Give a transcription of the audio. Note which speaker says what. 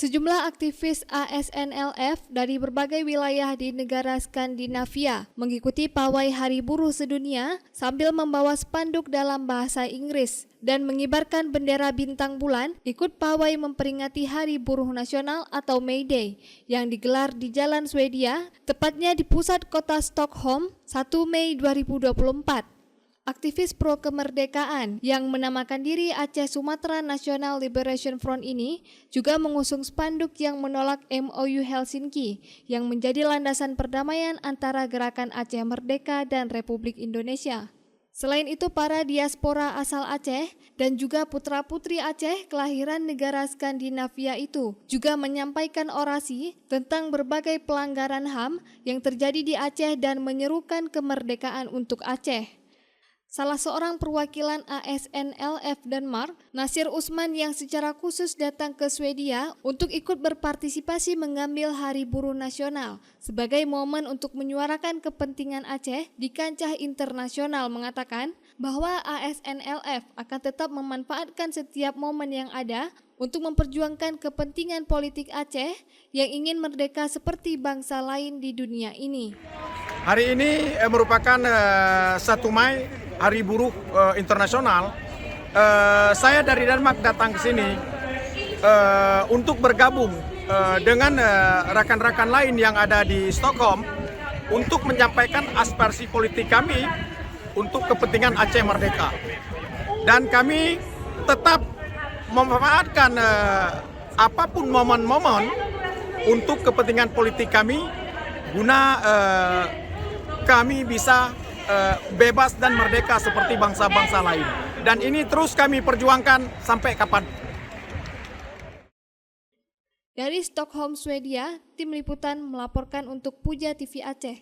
Speaker 1: Sejumlah aktivis ASNLF dari berbagai wilayah di negara Skandinavia mengikuti pawai Hari Buruh Sedunia sambil membawa spanduk dalam bahasa Inggris dan mengibarkan bendera bintang bulan ikut pawai memperingati Hari Buruh Nasional atau May Day yang digelar di Jalan Swedia, tepatnya di pusat kota Stockholm, 1 Mei 2024. Aktivis pro kemerdekaan yang menamakan diri Aceh Sumatera National Liberation Front ini juga mengusung spanduk yang menolak MOU Helsinki yang menjadi landasan perdamaian antara Gerakan Aceh Merdeka dan Republik Indonesia. Selain itu, para diaspora asal Aceh dan juga putra-putri Aceh kelahiran negara Skandinavia itu juga menyampaikan orasi tentang berbagai pelanggaran HAM yang terjadi di Aceh dan menyerukan kemerdekaan untuk Aceh. Salah seorang perwakilan ASNLF Denmark, Nasir Usman, yang secara khusus datang ke Swedia untuk ikut berpartisipasi mengambil Hari Buruh Nasional sebagai momen untuk menyuarakan kepentingan Aceh di kancah internasional, mengatakan bahwa ASNLF akan tetap memanfaatkan setiap momen yang ada untuk memperjuangkan kepentingan politik Aceh yang ingin merdeka seperti bangsa lain di dunia ini.
Speaker 2: Hari ini merupakan 1 Mei, Hari Buruh Internasional. Saya dari Denmark datang ke sini untuk bergabung dengan rekan-rekan lain yang ada di Stockholm untuk menyampaikan aspirasi politik kami untuk kepentingan Aceh merdeka. Dan kami tetap memanfaatkan apapun momen-momen untuk kepentingan politik kami guna kami bisa bebas dan merdeka seperti bangsa-bangsa lain. Dan ini terus kami perjuangkan sampai kapan.
Speaker 1: Dari Stockholm, Swedia, tim liputan melaporkan untuk Puja TV Aceh.